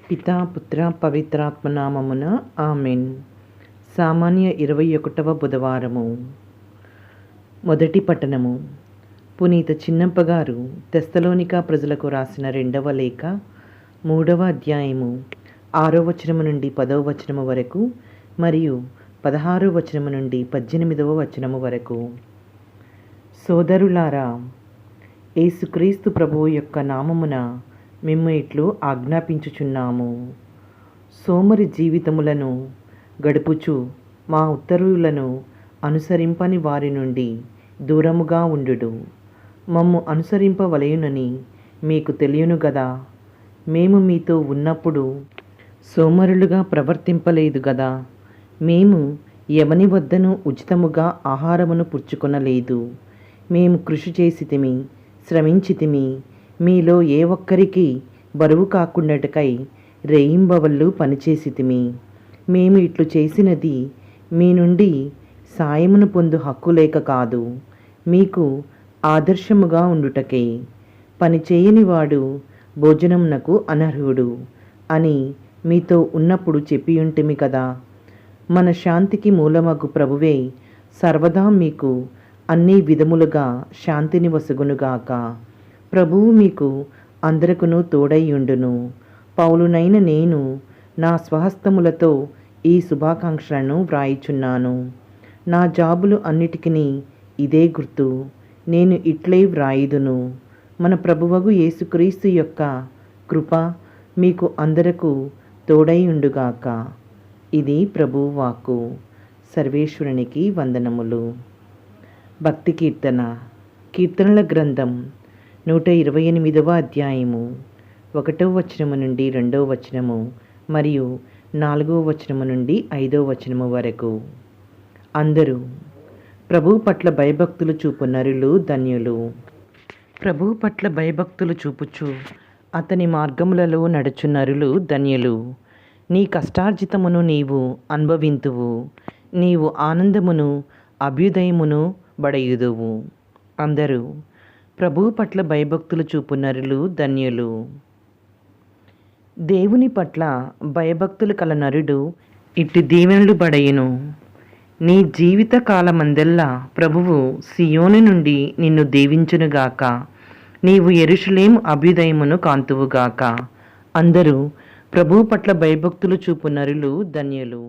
పితా పుత్ర పవిత్రాత్మ నామమున ఆమెన్. సామాన్య 21వ బుధవారము. మొదటి పట్టణము. పునీత చిన్నప్ప గారు తెస్సలోనిక ప్రజలకు రాసిన 2వ లేఖ 3వ అధ్యాయము 6వ వచనము నుండి 10వ వచనము వరకు మరియు 16వ వచనము నుండి 18వ వచనము వరకు. సోదరులారా, యేసుక్రీస్తు ప్రభువు యొక్క నామమున మేము ఇట్లు ఆజ్ఞాపించుచున్నాము. సోమరి జీవితములను గడుపుచు మా ఉత్తర్వులను అనుసరింపని వారి నుండి దూరముగా ఉండుడు. మమ్ము అనుసరింపవలయునని మీకు తెలియను గదా. మేము మీతో ఉన్నప్పుడు సోమరులుగా ప్రవర్తింపలేదు గదా. మేము ఎవని వద్దను ఉచితముగా ఆహారమును పుచ్చుకొనలేదు. మేము కృషి చేసితిమి, శ్రమించితిమి. మీలో ఏ ఒక్కరికి బరువు కాకుండాటకై రేయింబవళ్ళు పనిచేసితిమి. మేము ఇట్లు చేసినది మీ నుండి సాయమును పొందు హక్కు లేక కాదు, మీకు ఆదర్శముగా ఉండుటకే. పని చేయనివాడు భోజనమునకు అనర్హుడు అని మీతో ఉన్నప్పుడు చెప్పియుంటిమి కదా. మన శాంతికి మూలమగు ప్రభువే సర్వదా మీకు అన్ని విధములుగా శాంతిని వసగునుగాక. ప్రభువు మీకు అందరకును తోడైయుండును. పౌలునైన నేను నా స్వహస్తములతో ఈ శుభాకాంక్షలను వ్రాయిచున్నాను. నా జాబులు అన్నిటికీ ఇదే గుర్తు. నేను ఇట్లే వ్రాయిదును. మన ప్రభువగు యేసుక్రీస్తు యొక్క కృప మీకు అందరకు తోడైయుండుగాక. ఇది ప్రభువు వాక్కు. సర్వేశ్వరునికి వందనములు. భక్తి కీర్తన. కీర్తనల గ్రంథం 128వ అధ్యాయము 1వ వచనము నుండి 2వ వచనము మరియు 4వ వచనము నుండి 5వ వచనము వరకు. అందరూ ప్రభువు పట్ల భయభక్తులు చూపు నరులు ధన్యులు. ప్రభువు పట్ల భయభక్తులు చూపుచు అతని మార్గములలో నడుచు నరులు ధన్యులు. నీ కష్టార్జితమును నీవు అనుభవింతువు. నీవు ఆనందమును అభ్యుదయమును బడయుదువు. అందరూ ప్రభువు పట్ల భయభక్తులు చూపు నరులు ధన్యులు. దేవుని పట్ల భయభక్తులు కల నరుడు ఇట్టి దీవెనలు బడయును. నీ జీవిత కాలమందెల్లా ప్రభువు సియోను నుండి నిన్ను దీవించునుగాక. నీవు యెరూషలేము అభ్యుదయమును కాంతువుగాక. అందరూ ప్రభువు పట్ల భయభక్తులు చూపు నరులు ధన్యులు.